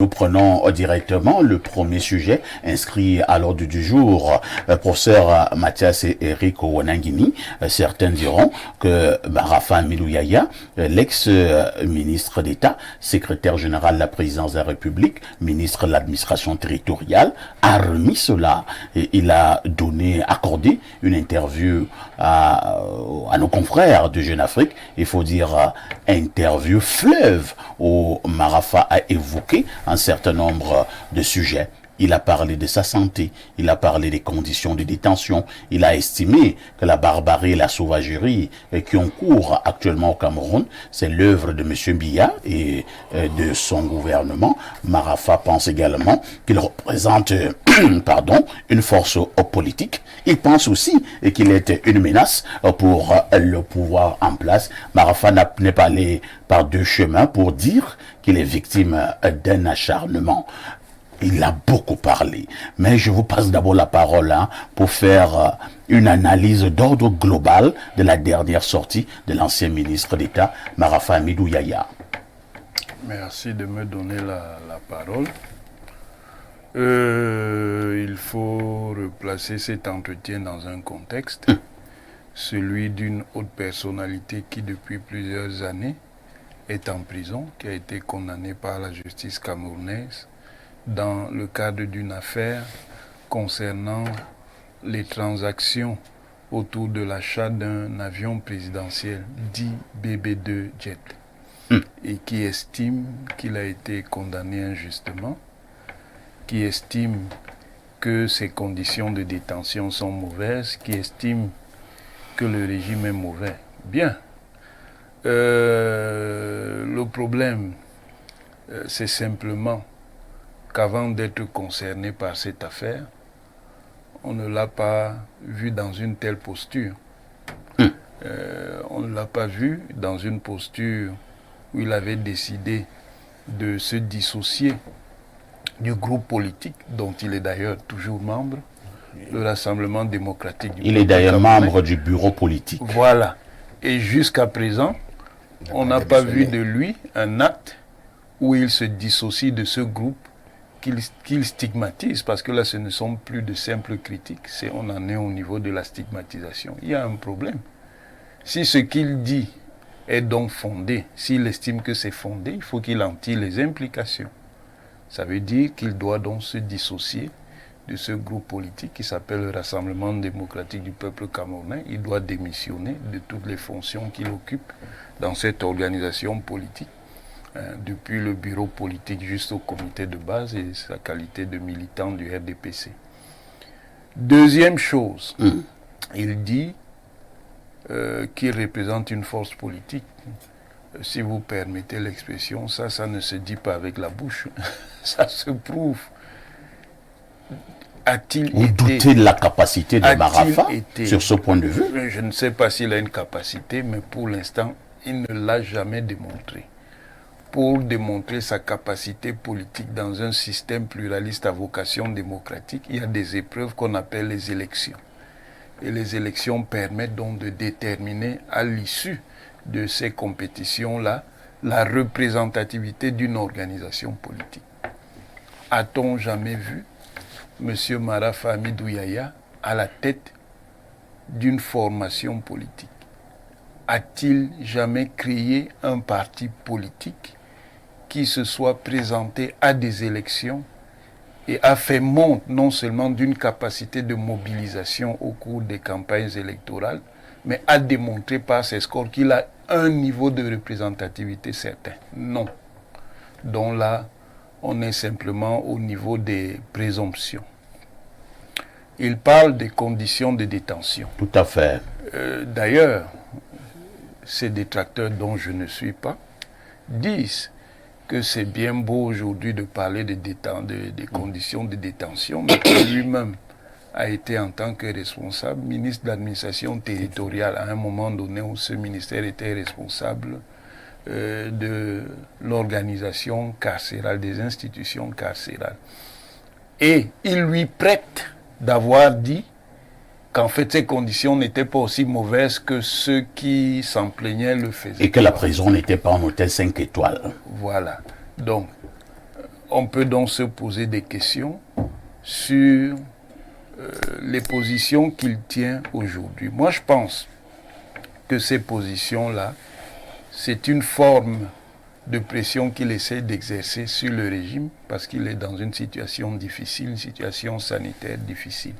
Nous prenons directement le premier sujet inscrit à l'ordre du jour. Professeur Mathias et Eric Ouanangini, certains diront que Marafa Amidou Yahya, l'ex-ministre d'État, secrétaire général de la présidence de la République, ministre de l'administration territoriale, a remis cela. Et il a accordé une interview à nos confrères de Jeune Afrique. Il faut dire interview fleuve où Marafa a évoqué un certain nombre de sujets. Il a parlé de sa santé, il a parlé des conditions de détention, il a estimé que la barbarie et la sauvagerie qui ont cours actuellement au Cameroun, c'est l'œuvre de M. Biya et de son gouvernement. Marafa pense également qu'il représente une force politique. Il pense aussi qu'il est une menace pour le pouvoir en place. Marafa n'est pas allé par deux chemins pour dire qu'il est victime d'un acharnement. Il a beaucoup parlé, mais je vous passe d'abord la parole pour faire une analyse d'ordre global de la dernière sortie de l'ancien ministre d'État, Marafa Amidou Yahya. Merci de me donner la parole. Il faut replacer cet entretien dans un contexte, celui d'une haute personnalité qui depuis plusieurs années est en prison, qui a été condamnée par la justice camerounaise dans le cadre d'une affaire concernant les transactions autour de l'achat d'un avion présidentiel dit BB2 Jet et qui estime qu'il a été condamné injustement, qui estime que ses conditions de détention sont mauvaises, qui estime que le régime est mauvais. Bien. Le problème, c'est simplement qu'avant d'être concerné par cette affaire, on ne l'a pas vu dans une telle posture. On ne l'a pas vu dans une posture où il avait décidé de se dissocier du groupe politique dont il est d'ailleurs toujours membre, le Rassemblement démocratique du Il est d'ailleurs membre du bureau politique. Voilà. Et jusqu'à présent, on n'a pas vu de lui un acte où il se dissocie de ce groupe qu'il stigmatise, parce que là, ce ne sont plus de simples critiques, on en est au niveau de la stigmatisation. Il y a un problème. Si ce qu'il dit est donc fondé, s'il estime que c'est fondé, il faut qu'il en tire les implications. Ça veut dire qu'il doit donc se dissocier de ce groupe politique qui s'appelle le Rassemblement démocratique du peuple camerounais. Il doit démissionner de toutes les fonctions qu'il occupe dans cette organisation politique, depuis le bureau politique jusqu'au comité de base et sa qualité de militant du RDPC. Deuxième chose, il dit qu'il représente une force politique. Si vous permettez l'expression, ça ne se dit pas avec la bouche, ça se prouve. Vous doutez de la capacité de Marafa sur ce point de vue? Je ne sais pas s'il a une capacité, mais pour l'instant, il ne l'a jamais démontré. Pour démontrer sa capacité politique dans un système pluraliste à vocation démocratique, il y a des épreuves qu'on appelle les élections. Et les élections permettent donc de déterminer à l'issue de ces compétitions-là la représentativité d'une organisation politique. A-t-on jamais vu M. Marafa Amidou Yahya à la tête d'une formation politique? A-t-il jamais créé un parti politique qui se soit présenté à des élections et a fait montre non seulement d'une capacité de mobilisation au cours des campagnes électorales, mais a démontré par ses scores qu'il a un niveau de représentativité certain? Non. Donc là, on est simplement au niveau des présomptions. Il parle des conditions de détention. Tout à fait. D'ailleurs, ces détracteurs dont je ne suis pas disent que c'est bien beau aujourd'hui de parler des conditions de détention, mais que lui-même a été en tant que responsable ministre de l'administration territoriale à un moment donné où ce ministère était responsable de l'organisation carcérale, des institutions carcérales. Et il lui prête d'avoir dit qu'en fait ces conditions n'étaient pas aussi mauvaises que ceux qui s'en plaignaient le faisaient. Et que la prison n'était pas un hôtel 5 étoiles. Voilà. Donc, on peut donc se poser des questions sur les positions qu'il tient aujourd'hui. Moi, je pense que ces positions-là, c'est une forme de pression qu'il essaie d'exercer sur le régime parce qu'il est dans une situation difficile, une situation sanitaire difficile.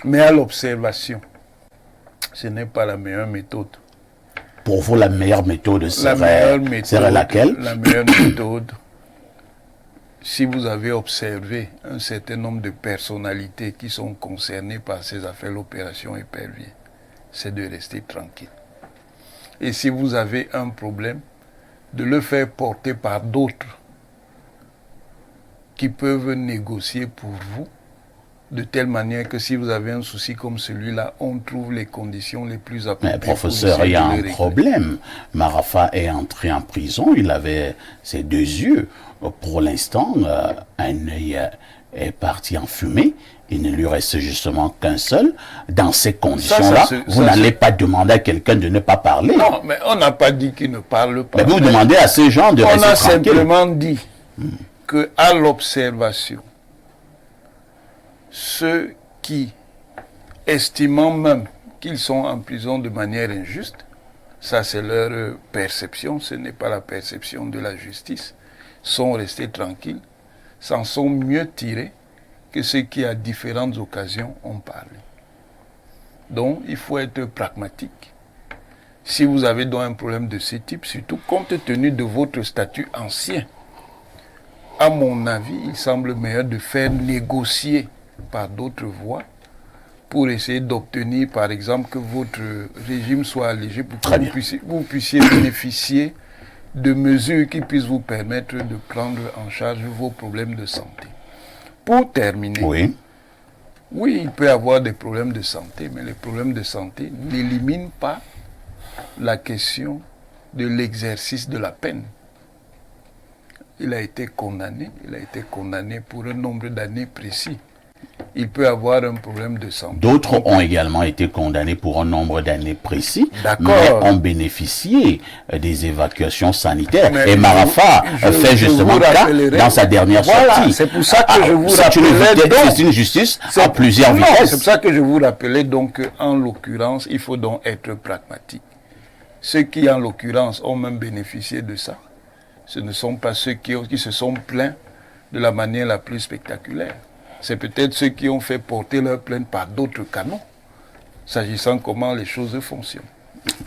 Mais à l'observation, ce n'est pas la meilleure méthode. Pour vous, la meilleure méthode serait laquelle? La meilleure méthode, si vous avez observé un certain nombre de personnalités qui sont concernées par ces affaires, l'opération Épervier, c'est de rester tranquille. Et si vous avez un problème, de le faire porter par d'autres qui peuvent négocier pour vous, de telle manière que si vous avez un souci comme celui-là, on trouve les conditions les plus appropriées. Mais professeur, il y a un problème. Marafa est entré en prison, il avait ses 2 yeux. Pour l'instant, un œil est parti en fumée. Il ne lui reste justement qu'un seul. Dans ces conditions-là, vous n'allez pas demander à quelqu'un de ne pas parler. Non, mais on n'a pas dit qu'il ne parle pas. Mais vous demandez à ces gens de rester tranquilles. On a simplement dit qu'à l'observation, ceux qui, estimant même qu'ils sont en prison de manière injuste, ça c'est leur perception, ce n'est pas la perception de la justice, sont restés tranquilles, s'en sont mieux tirés que ceux qui à différentes occasions ont parlé. Donc il faut être pragmatique. Si vous avez donc un problème de ce type, surtout compte tenu de votre statut ancien, à mon avis, il semble meilleur de faire négocier par d'autres voies pour essayer d'obtenir, par exemple, que votre régime soit allégé pour que vous puissiez bénéficier de mesures qui puissent vous permettre de prendre en charge vos problèmes de santé. Pour terminer, oui, il peut y avoir des problèmes de santé, mais les problèmes de santé n'éliminent pas la question de l'exercice de la peine. Il a été condamné pour un nombre d'années précis. Il peut avoir un problème de santé. D'autres ont également été condamnés pour un nombre d'années précis, mais ont bénéficié des évacuations sanitaires. Mais et Marafa fait justement cas dans sa dernière sortie. C'est pour ça que je vous rappelais. C'est une justice à plusieurs vitesses. C'est pour ça que je vous rappelais donc qu'en l'occurrence, il faut donc être pragmatique. Ceux qui, en l'occurrence, ont même bénéficié de ça, ce ne sont pas ceux qui se sont plaints de la manière la plus spectaculaire. C'est peut-être ceux qui ont fait porter leur plainte par d'autres canaux, s'agissant comment les choses fonctionnent.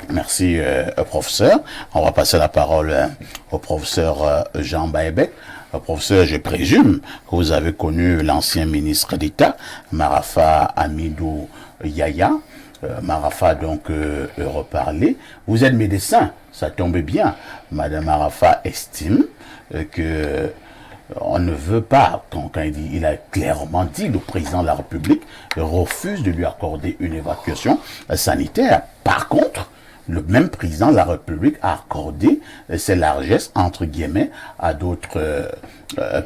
Merci, professeur. On va passer la parole au professeur Jean Baebek. Professeur, je présume que vous avez connu l'ancien ministre d'État, Marafa Hamidou Yahya. Marafa donc reparlé. Vous êtes médecin, ça tombe bien. Madame Marafa estime que on ne veut pas, quand il a clairement dit, le président de la République refuse de lui accorder une évacuation sanitaire. Par contre, le même président de la République a accordé ses largesses, entre guillemets, à d'autres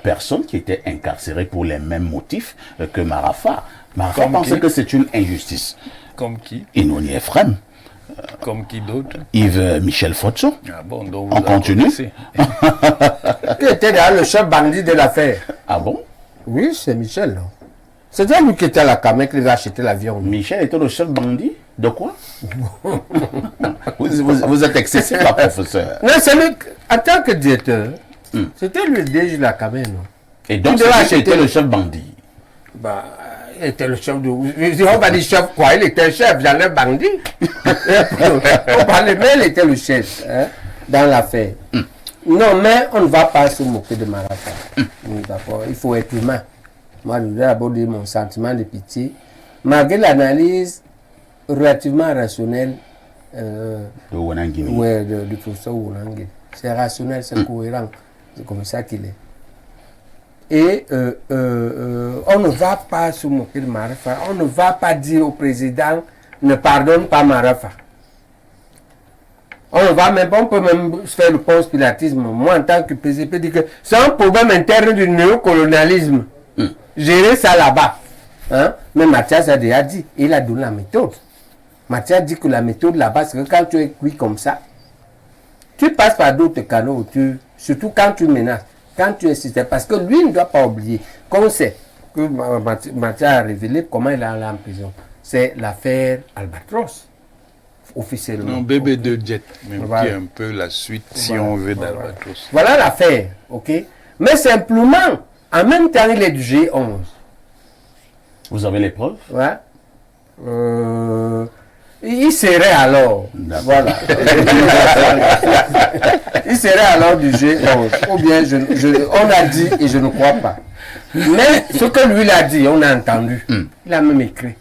personnes qui étaient incarcérées pour les mêmes motifs que Marafa. Marafa pensait que c'est une injustice. Comme qui? Inoni Ephraim. Comme qui d'autre? Yves Michel Fotso. Ah bon, donc on continue. Qui était le chef bandit de l'affaire? Ah bon? Oui, c'est Michel. C'était lui qui était à la caméra qui lui a acheté l'avion. Michel était le chef bandit? De quoi? vous êtes excessif, là, professeur. Non, c'est lui, en tant que directeur, c'était lui le DG de la caméra. Et donc, il était le chef bandit? Bah, il était le chef de... On va dire chef quoi? Il était chef, j'allais bandit. On parlait, mais il était le chef dans l'affaire. Non, mais on ne va pas se moquer de Marafa. D'accord, il faut être humain. Moi, je voudrais d'abord dire mon sentiment de pitié. Malgré l'analyse relativement rationnelle de Wanangini. Ouais, du professeur Wanangini. C'est rationnel, c'est cohérent. C'est comme ça qu'il est. Et on ne va pas se moquer de Marafa. On ne va pas dire au président ne pardonne pas Marafa. On peut même faire le conspiratisme. Moi, en tant que PCP, dire que c'est un problème interne du néocolonialisme. Gérer ça là-bas. Hein? Mais Mathias a déjà dit, il a donné la méthode. Mathias dit que la méthode là-bas, c'est que quand tu es cuit comme ça, tu passes par d'autres canaux, surtout quand tu menaces. quand tu insistes, parce que lui ne doit pas oublier qu'on sait que Mathieu a révélé comment il est allé en prison. C'est l'affaire Albatros, officiellement. Non, BB2 Jet, même Voilà. qui est un peu la suite, si on veut, d'Albatros. Voilà l'affaire, ok? Mais simplement, en même temps, il est du G11. Vous avez les preuves? Ouais. Il serait alors. D'accord. Voilà. Il serait alors du G11. Ou bien on a dit et je ne crois pas. Mais ce que lui a dit, on a entendu. Il a même écrit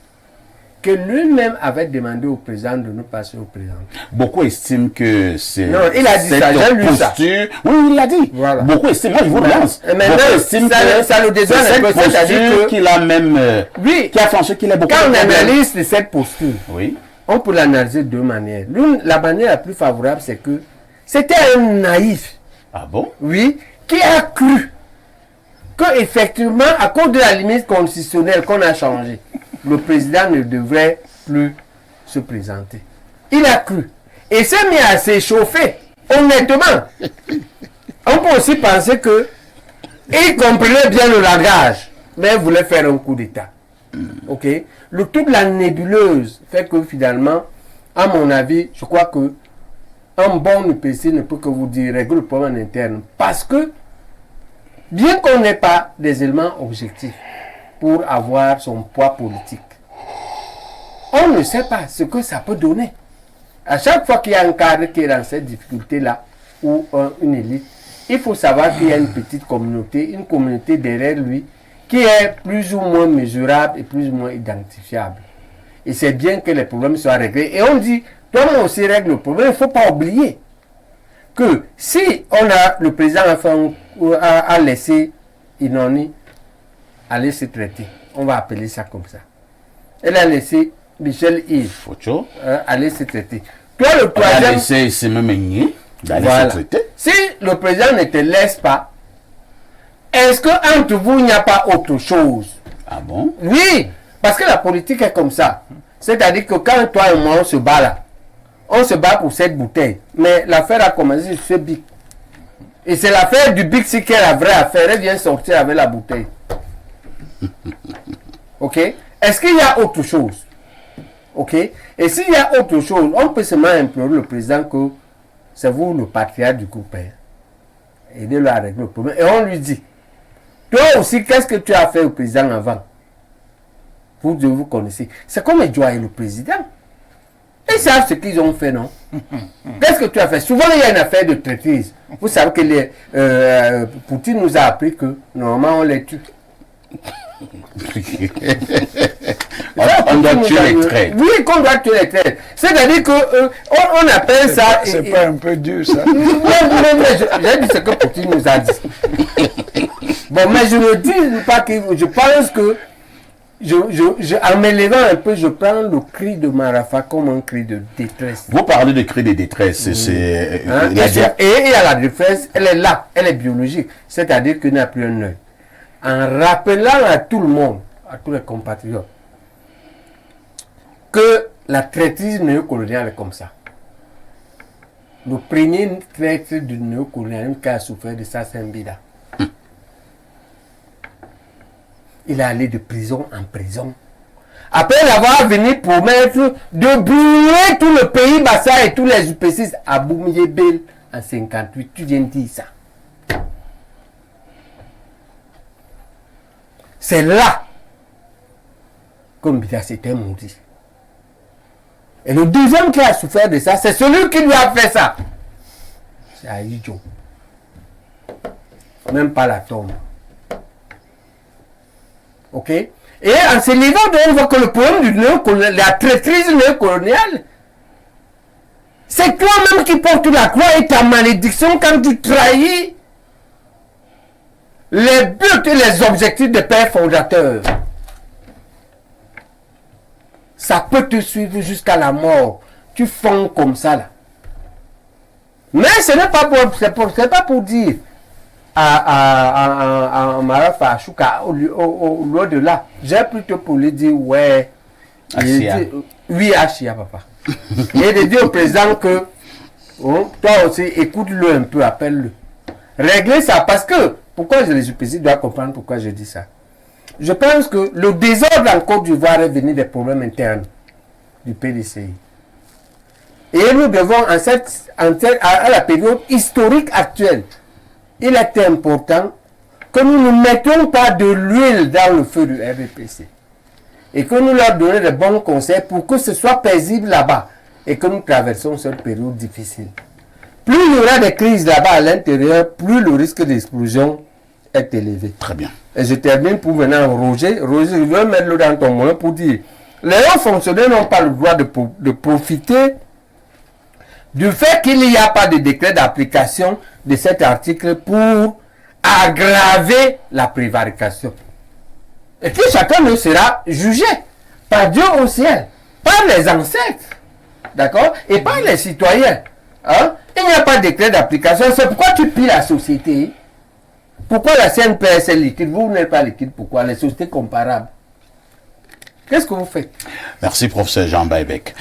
que lui-même avait demandé au président de nous passer au président. Beaucoup estiment que c'est... Non, il a dit cette ça, j'ai lu ça. posture... Oui, il l'a dit. Voilà. Beaucoup estiment, moi je vous le lance. Et maintenant, Beaucoup estiment ça le dédouane c'est un peu, cette c'est-à-dire posture que- qu'il a même... Oui. Qui a fait en sorte qu'il a beaucoup Quand on de problèmes. analyse cette posture, Oui. on peut l'analyser de deux manières. La manière la plus favorable, c'est que c'était un naïf, Ah bon? oui, qui a cru que effectivement, à cause de la limite constitutionnelle qu'on a changée, le président ne devrait plus se présenter. Il a cru. Et s'est mis à s'échauffer, honnêtement. On peut aussi penser que il comprenait bien le langage, mais il voulait faire un coup d'État. Ok? Le tout de la nébuleuse fait que finalement, à mon avis, je crois que un bon UPC ne peut que vous dire régler le problème en interne. Parce que, bien qu'on n'ait pas des éléments objectifs pour avoir son poids politique, on ne sait pas ce que ça peut donner. À chaque fois qu'il y a un cadre qui est dans cette difficulté-là, ou une élite, il faut savoir qu'il y a une petite communauté, une communauté derrière lui, qui est plus ou moins mesurable et plus ou moins identifiable. Et c'est bien que les problèmes soient réglés. Et on dit, toi aussi règle le problème. Il ne faut pas oublier que si le président a laissé Inoni aller se traiter, on va appeler ça comme ça. Elle a laissé Michel Yves Focho. aller se traiter. Toi, le On a troisième, laissé Sememengé d'aller voilà. se traiter. Si le président ne te laisse pas, est-ce qu'entre vous, il n'y a pas autre chose? Ah bon? Oui, parce que la politique est comme ça. C'est-à-dire que quand toi et moi, on se bat là, on se bat pour cette bouteille. Mais l'affaire a commencé sur ce bic. Et c'est l'affaire du bic, c'est qu'elle est la vraie affaire. Elle vient sortir avec la bouteille. Ok? Est-ce qu'il y a autre chose? Ok? Et s'il y a autre chose, on peut seulement implorer le président que c'est vous le patriarche du groupe. Aidez-le à régler le problème. Et on lui dit, toi aussi, qu'est-ce que tu as fait au président avant? Vous connaissez. C'est comme Edouard et le président. Ils savent ce qu'ils ont fait, non? Qu'est-ce que tu as fait? Souvent, il y a une affaire de traîtrise. Vous savez que Poutine nous a appris que normalement, on les tue. On doit tuer les traîtres. Oui, qu'on doit tuer les traîtres. C'est-à-dire que on appelle ça. C'est pas un peu dur, ça? J'ai dit ce que Poutine nous a dit. Bon, mais je ne dis pas que je pense que en m'élevant un peu, je prends le cri de Marafa comme un cri de détresse. Vous parlez de cri de détresse. C'est... Hein? Et à la détresse, elle est là, elle est biologique. C'est-à-dire qu'il n'y a plus un œil. En rappelant à tout le monde, à tous les compatriotes, que la traîtrise néocoloniale est comme ça. Le premier traître du néocolonialisme qui a souffert de ça, c'est Mbida. Il est allé de prison en prison. Après l'avoir venu promettre de brûler tout le pays Bassa et tous les UPC à Boumyébel en 58. Tu viens de dire ça. C'est là que Mbida s'était maudit. Et le deuxième qui a souffert de ça, c'est celui qui lui a fait ça. C'est Aïdjo. Même pas la tombe. Ok? Et en se levant, on voit que le problème de la traîtrise néocoloniale, c'est toi-même qui portes la croix et ta malédiction quand tu trahis les buts et les objectifs des pères fondateurs. Ça peut te suivre jusqu'à la mort. Tu fonds comme ça là. Mais ce n'est pas pour dire à Marafa Achouka au lieu de là. J'ai plutôt pour lui dire ouais. Oui, Achia, papa. Et de dire au président que toi aussi, écoute-le un peu, appelle-le. Régler ça parce que Pourquoi le président doit comprendre pourquoi je dis ça? Je pense que le désordre en Côte d'Ivoire est venu des problèmes internes du PDCI. Et nous devons, à la période historique actuelle, il est important que nous ne mettions pas de l'huile dans le feu du RDPC. Et que nous leur donnions de bons conseils pour que ce soit paisible là-bas. Et que nous traversons cette période difficile. Plus il y aura des crises là-bas à l'intérieur, plus le risque d'explosion est élevé. Très bien. Et je termine pour maintenant Roger. Roger, je veux mettre le dans ton moment pour dire, les hauts fonctionnaires n'ont pas le droit de profiter du fait qu'il n'y a pas de décret d'application de cet article pour aggraver la prévarication. Et puis chacun ne sera jugé par Dieu au ciel, par les ancêtres, d'accord, et par les citoyens. Hein? Il n'y a pas de décret d'application. C'est pourquoi tu pilles la société. Pourquoi la CNPS est liquide? Vous n'êtes pas liquide. Pourquoi? Les sociétés comparables. Qu'est-ce que vous faites? Merci, professeur Jean Baïbek.